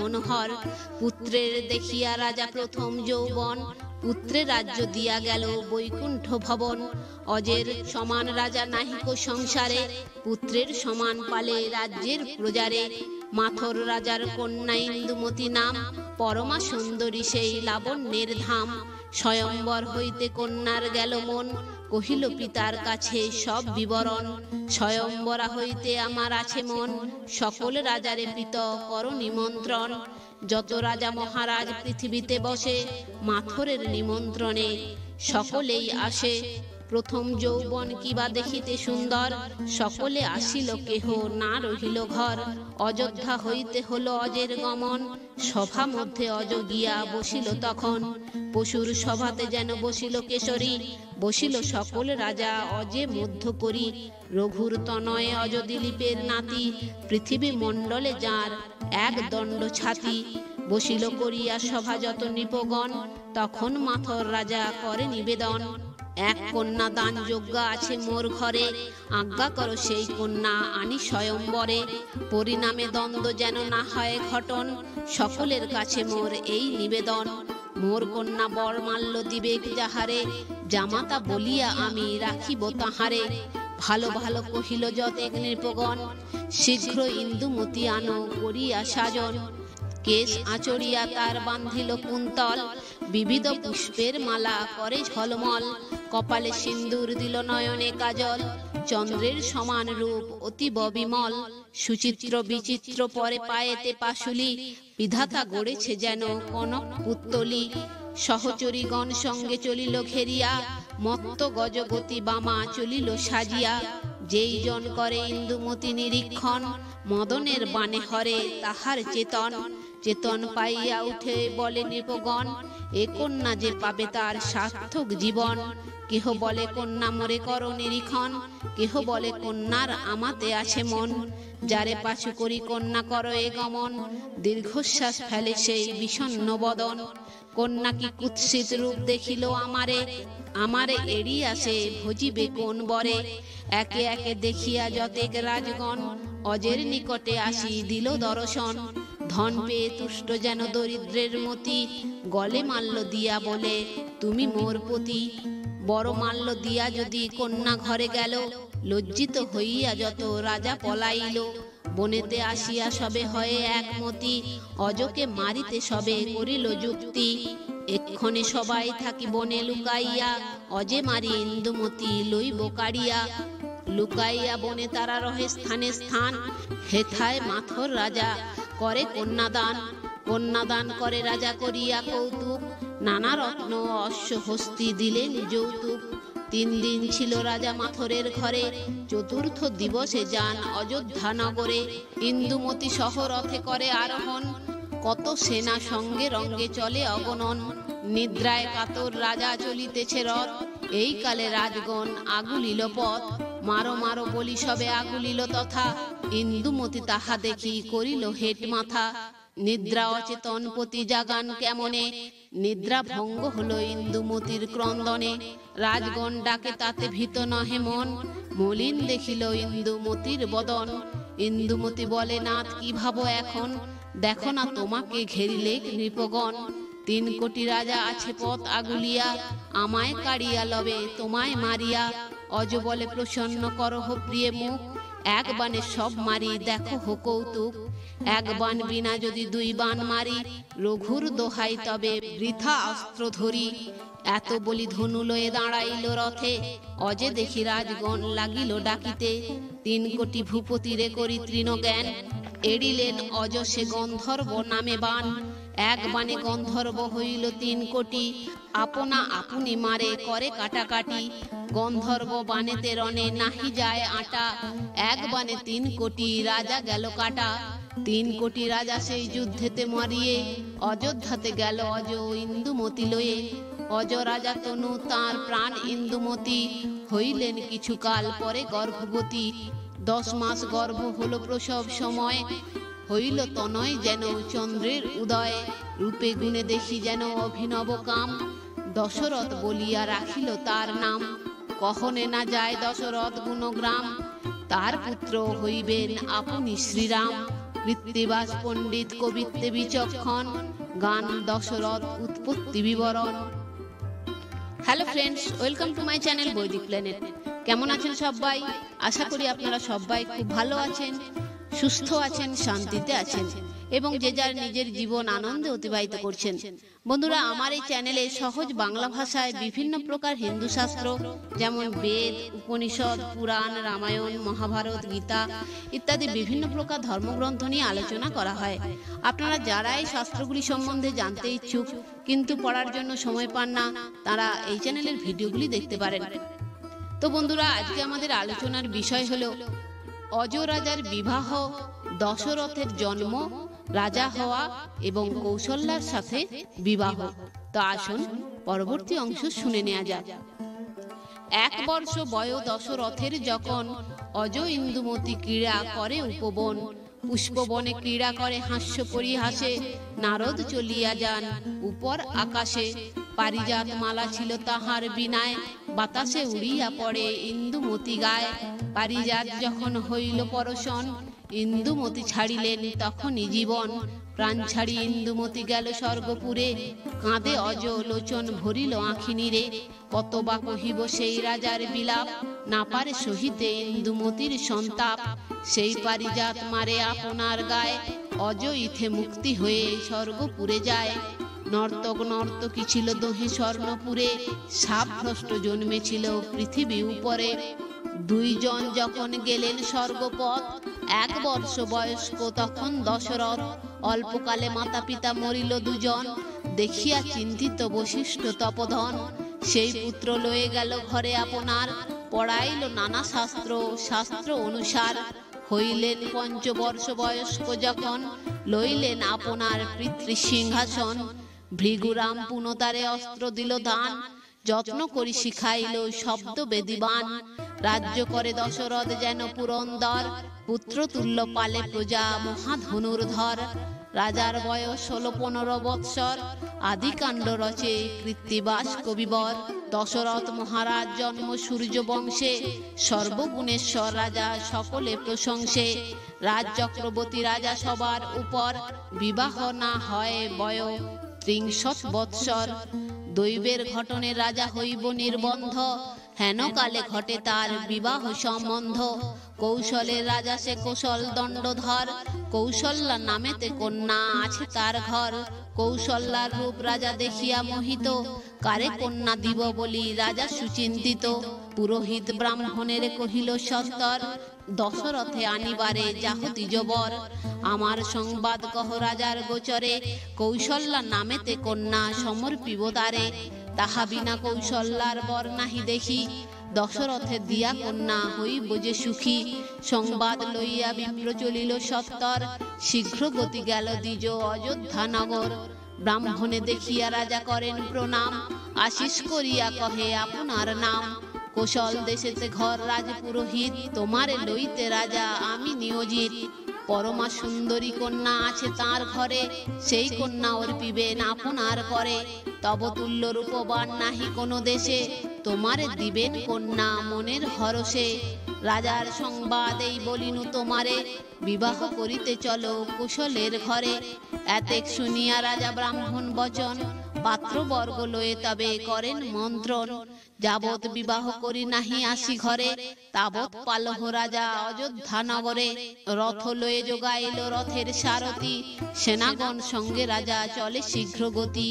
মনোহর। পুত্রের দেখিয়া রাজা প্রথম যৌবন, পুত্রে রাজ্য দিয়া গেল বৈকুণ্ঠ ভবন। অজের সমান রাজা নাহিক সংসারে, পুত্রের সমান পালে রাজ্যের প্রজারে। মাথর রাজার কন্যা ইন্দুমতি নাম, পরমা সুন্দরী সেই লাবণ্যের ধাম। স্বয়ম্বর হইতে কন্যার গেল মন, কহিল পিতার কাছে সব বিবরণ। স্বয়ম্বরা হইতে আমার আছে মন, সকল রাজারে প্রীত কর নিমন্ত্রণ। যত রাজা মহারাজ পৃথিবীতে বসে, মাথরের নিমন্ত্রণে সকলেই আসে। প্রথম যৌবন কিবা দেখিতে সুন্দর, সকলে আসিল কেহ না রহিল ঘর। অযোধ্যা হইতে হলো অজের গমন, সভা মধ্যে অজ গিয়া বসিল তখন। পশুর সভাতে যেন বসিল কেশরী, বসিল সকল রাজা অজে মধ্য করি। রঘুর তনয় অজ দিলীপের নাতি, পৃথিবী মণ্ডলে যার এক দণ্ড ছাতি। বসিল করিয়া সভা যত নৃপগণ, তখন মাথর রাজা করে নিবেদন। এক কন্যা দান যোগ্য আছে মোর ঘরে, আজ্ঞা করো সেই কন্যা আনি স্বয়ম্বরে। পরিণামে দ্বন্দ্ব যেন না হয় ঘটন, সকলের কাছে মোর এই নিবেদন। মোর কন্যা বর মাল্য দিবেক যাহারে, জামাতা বলিয়া আমি রাখিব তাহারে। ভালো ভালো কহিল যতেক নৃপগণ, শীঘ্র ইন্দুমতি আনো করিয়া সাজন। কেশ আঁচড়িয়া তার বান্ধিল কুন্তল, বিবিধ পুষ্পের মালা করে ঝলমল। কপালে সিন্দুর দিল নয়নে কাজল, চন্দ্রের সমান রূপ অতীব বিমল। সুচিত্র বিচিত্র পরে পায়েতে পাশুলি, বিধাতা গড়েছে যেন কনক পুত্তলি। সহচরীগণ সঙ্গে চলিল ঘেরিয়া, মত্ত গজগতি বামা চলিল সাজিয়া। যেই জন করে ইন্দুমতি নিরীক্ষণ, মদনের বাণে হরে তাহার চেতন। চেতন পাইয়া উঠে বলে নৃপগণ, এ কন্যা যে পাবে তার সার্থক জীবন। কেহ বলে কন্যা মরে করো নিরীক্ষণ, কেহ বলে কন্যার আমাতে আছে মন। যারে পাশু করি কন্যা করো এ গমন, দীর্ঘশ্বাস ফেলে সেই বিষণ্ণ বদন। কন্যা কি কুৎসিত রূপ দেখিল আমারে, আমারে এড়িয়ে আসে ভজিবে কোন বরে। একে একে দেখিয়া যতেক রাজগণ, অজের নিকটে আসি দিল দর্শন। ধন পেয়ে তুষ্ট যেন দরিদ্রের মতি, গলে মাল্য দিয়া বলে তুমি মোর পতি। বড় মাল্য দিয়া যদি কন্যা ঘরে গেল, লজ্জিত হইয়া যত রাজা পলাইল। বনেতে আসিয়া সবে হয়ে একমতি, অজকে মারিতে সবে করিল যুক্তি। এক্ষণে সবাই থাকি বনে লুকাইয়া, অজে মারি ইন্দুমতি লইব কাড়িয়া। লুকাইয়া বনে তারা রহে স্থানে স্থান, হেথায় মাথর রাজা করে কন্যাদান। কন্যাদান করে রাজা করিয়া কৌতুক, নানা রত্ন অশ্ব হস্তি দিলেন যৌতুক। 3 দিন ছিল রাজা মাথরের ঘরে, চতুর্থ দিবসে যান অযোধ্যা নগরে। ইন্দুমতি সহ রথে করে আরোহণ, কত সেনা সঙ্গে রঙ্গে চলে অগণন। নিদ্রায় কাতর রাজা চলিতেছে রথ, এই কালে রাজগণ আগুলিল পথ। মারো মারো বলি সবে আগুলিল তথা, ইন্দুমতি তাহা দেখি করিল হেট মাথা। নিদ্রা অচেতন পতি জাগান কেমনে, নিদ্রা ভঙ্গ হলো ইন্দুমতির ক্রন্দনে। রাজগণ ডাকে তাতে ভীত নহে মন, মলিন দেখিল ইন্দুমতির বদন। ইন্দুমতি বলে নাথ কি ভাবো এখন, দেখো না তোমাকে ঘেরিলে নৃপগণ। 3 কোটি রাজা আছে পথ আগুলিয়া, আমায় কাড়িয়া লবে তোমায় মারিয়া। অজ বলে প্রসন্ন করহ প্রিয় মুখ, এক বাণে সব মারি দেখো হো কৌতুক। এক বাণ বিনা যদি 2 বাণ মারি, রঘুর দোহাই তবে বৃথা অস্ত্র ধরি। এত বলি ধনু লয়ে দাঁড়াইল রথে, অজে দেখি রাজগণ লাগিল ডাকিতে। 3 কোটি ভূপতিরে করি তৃণজ্ঞান, এড়িলেন অজ সে গন্ধর্ব নামে বাণ। এক বাণে গন্ধর্ব হইল 3 কোটি, আপনা আপনি মারে করে কাটাকাটি। গন্ধর্ব বাণেতে রণে নাহি যায় আটা, এক বাণে 3 কোটি রাজা গেল কাটা। 3 কোটি রাজা সেই যুদ্ধেতে মরিয়ে, অযোধ্যাতে গেল অজ ইন্দুমতি লয়ে। অজ রাজা তনু তাঁর প্রাণ ইন্দুমতি, হইলেন কিছুকাল পরে গর্ভবতী। 10 মাস গর্ভ হলো প্রসব সময়, হইল তনয় যেন চন্দ্রের উদয়। রূপে গুণে দেখি যেন অভিনব কাম, দশরথ বলিয়া রাখিল তার নাম। কহনে না যায় দশরথ গুণগ্রাম, তার পুত্র হইবেন আপনি শ্রীরাম। কৃত্তিবাস পণ্ডিত কবিত্বে বিচক্ষণ, গান দশরথ উৎপত্তি বিবরণ। Hello friends, welcome to my channel বৈদিক প্ল্যানেট। কেমন আছেন সবাই? আশা করি আপনারা সবাই খুব ভালো আছেন, সুস্থ আছেন, শান্তিতে আছেন এবং যে যার নিজের জীবন আনন্দে অতিবাহিত করছেন। বন্ধুরা, আমার এই চ্যানেলে সহজ বাংলা ভাষায় বিভিন্ন প্রকার হিন্দু শাস্ত্র যেমন বেদ, উপনিষদ, পুরাণ, রামায়ণ, মহাভারত, গীতা ইত্যাদি বিভিন্ন প্রকার ধর্মগ্রন্থ নিয়ে আলোচনা করা হয়। আপনারা যারা এই শাস্ত্রগুলি সম্বন্ধে জানতে ইচ্ছুক কিন্তু পড়ার জন্য সময় পান না, তারা এই চ্যানেলের ভিডিওগুলি দেখতে পারেন। তো বন্ধুরা, আজকে আমাদের আলোচনার বিষয় হলো অজ রাজার বিবাহ, দশরথের জন্ম, রাজা হওয়া এবং কৌশল্যার সাথে বিবাহ। তো আসুন পরবর্তী অংশ শুনে নেওয়া যাক। 1 বর্ষ বয় দশরথের যখন, অজ ইন্দুমতি ক্রীড়া করে উপবন। পুষ্পবনে ক্রীড়া করে হাস্য পরিহাসে, নারদ চলিয়া যান উপর আকাশে। পারিজাত মালা ছিল তাহার বিনায়, বাতাসে উড়িয়া পড়ে ইন্দুমতি গায়। পারিজাত যখন হইল পরশন, ইন্দুমতি ছাড়িলেন তখনই জীবন। প্রাণ ছাড়ি ইন্দুমতি গেল স্বর্গপুরে, কাঁদে অজ লোচন ভরিল আঁখি নীরে। কত বা কহিব সেই রাজার বিলাপ, না পারে সহিতে ইন্দুমতির সন্তাপ। সেই পারিজাত মারে আপনার গায়ে, অজ ইথে মুক্তি হয়ে স্বর্গপুরে যায়। নর্তক নর্তকী ছিল দোহে স্বর্ণপুরে, সাপ ভ্রষ্ট জন্মেছিল পৃথিবী উপরে। 2 জন যখন গেলেন স্বর্গপথ, 1 বর্ষ বয়স্ক তখন দশরথ। অল্পকালে মাতা পিতা মরিল 2 জন, দেখিয়া চিন্তিত বশিষ্ঠ তপধন। সেই পুত্র লয়ে গেল ঘরে আপনার, পড়াইল নানা শাস্ত্র, শাস্ত্র অনুসার। হইলেন 5 বর্ষ বয়স্ক যখন, লইলেন আপনার পিতৃসিংহাসন। ভৃগুরাম পুনতারে অস্ত্র দিল দান, যত্ন করি শিখাইল শব্দ বেদিবান। রাজ্য করে দশরথ যেন পুরন্দর, পুত্র তুল্য পালে প্রজা মহাধনুর্ধর। রাজার বয়স 16-15 বৎসর, আদিকাণ্ড রচে কৃত্তিবাস কবিবর। দশরথ মহারাজ জন্ম সূর্য বংশে, সর্বগুণেশ্বর রাজা সকলে প্রশংসে। রাজ চক্রবর্তী রাজা সবার উপর, বিবাহ না হয় বয় 63 বৎসর। দৈবের ঘটনে রাজা হইব নির্বন্ধ, হেন কালে ঘটে তার বিবাহ সম্বন্ধ। কৌশলের রাজা সে কৌশল দণ্ডধর, কৌশল্যা নামেতে কন্যা আছে তার ঘর। কৌশল্যার রূপ রাজা দেখিয়া মোহিত, কারে কন্যা দিব বলি রাজা সুচিন্তিত। পুরোহিত ব্রাহ্মণের কহিল সত্তর, দশরথে আনিবারে যাহ দ্বিজবর। আমার সংবাদ কহ রাজার গোচরে, কৌশল্যা নামেতে কন্যা সমর্পিব দ্বারে। তাহা বিনা কৌশল্যার বর নাহি দেখি, দশরথে দিয়া কন্যা হইব যে সুখী। সংবাদ লইয়া বিপ্র চলিল সত্তর, শীঘ্র গতি গেল দ্বিজ অযোধ্যা নগর। ব্রাহ্মণে দেখিয়া রাজা করেন প্রণাম, আশিস করিয়া কহে আপনার নাম। কৌশল দেশেতে ঘর রাজ পুরোহিত, তোমারে লইতে রাজা আমি নিয়োজিত। পরমা সুন্দরী কন্যা আছে তার ঘরে, সেই কন্যা অর্পিবেন আপনার করে। তব তুল্য রূপবান নাহি কোনো দেশে, তোমারে দিবেন কন্যা মনের হরষে। রাজার সংবাদ এই বলিনু তোমারে, বিবাহ করিতে চলো কুশলের ঘরে। এতেক শুনিয়া রাজা ব্রাহ্মণ বচন, পাত্রবর্গ লয়ে তবে করেন মন্ত্রণ। যাবৎ বিবাহ করি নাহি আসি ঘরে, তাবৎ পালহ রাজা অযোধ্যা নগরে। রথ লয়ে যোগাইল রথের সারথি, সেনাগণ সঙ্গে রাজা চলে শীঘ্র গতি।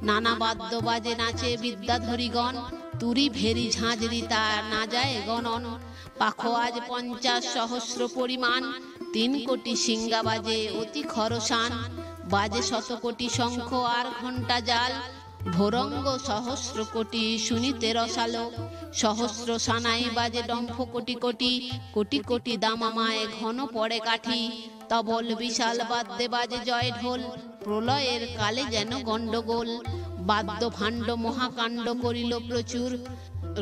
নানা বাদ্য বাজে নাচে বিদ্যাধরীগণ, তুরি ভেরি ঝাঁঝরি তা না যায় গণন। পাখোয়াজ 50 সহস্র পরিমাণ, 3 কোটি সিংহা বাজে অতি খরসান। বাজে 100 কোটি শঙ্খ আর ঘণ্টা জাল, ভোরঙ্গ সহস্র কোটি শুনিতে রসালো। সহস্র সানাই বাজে ডম্ফ কোটি কোটি, কোটি কোটি দামামায় ঘন পড়ে কাঠি। তবল বিশাল বাদ্যে বাজে জয় ঢোল, প্রলয়ের কালে যেন গণ্ডগোল। বাদ্য ভাণ্ড মহাকাণ্ড করিল প্রচুর,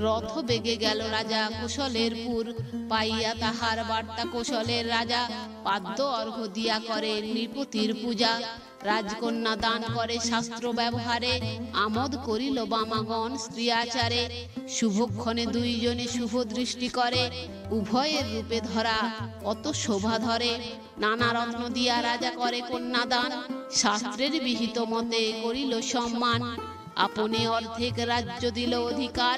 রথ বেগে গেল রাজা কোশলের পুর, পাইয়া তাহার বার্তা কোশলের রাজা, পাদ্য অর্ঘ্য দিয়া করে নৃপতির পূজা। রাজকন্যা দান করে শাস্ত্র ব্যবহারে, আমোদ করিল বামাগণ স্ত্রী আচারে। শুভক্ষণে দুইজনে শুভ দৃষ্টি করে, উভয়ের রূপে ধরা অত শোভা ধরে। নানা রত্ন দিয়া রাজা করে কন্যাদান, শাস্ত্রের বিহিত মতে করিল সম্মান। আপনি অর্ধেক রাজ্য দিল অধিকার,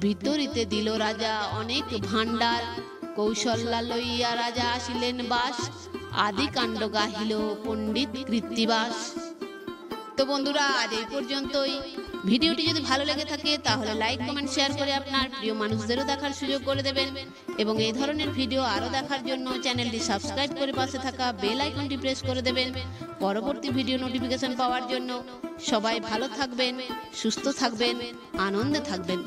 বিতরিতে দিল রাজা অনেক ভাণ্ডার। কৌশল্যা লইয়া রাজা আসিলেন বাস, আদি কাণ্ড গাহিল পণ্ডিত কৃত্তিবাস। তো বন্ধুরা, আজ এই পর্যন্তই। ভিডিওটি যদি ভালো লেগে থাকে তাহলে লাইক কমেন্ট শেয়ার করে আপনার প্রিয় মানুষদেরও দেখার সুযোগ করে দেবেন, এবং এই ধরনের ভিডিও আরও দেখার জন্য চ্যানেলটি সাবস্ক্রাইব করে পাশে থাকা বেল আইকনটি প্রেস করে দেবেন পরবর্তী ভিডিও নোটিফিকেশন পাওয়ার জন্য। সবাই ভালো থাকবেন, সুস্থ থাকবেন, আনন্দে থাকবেন।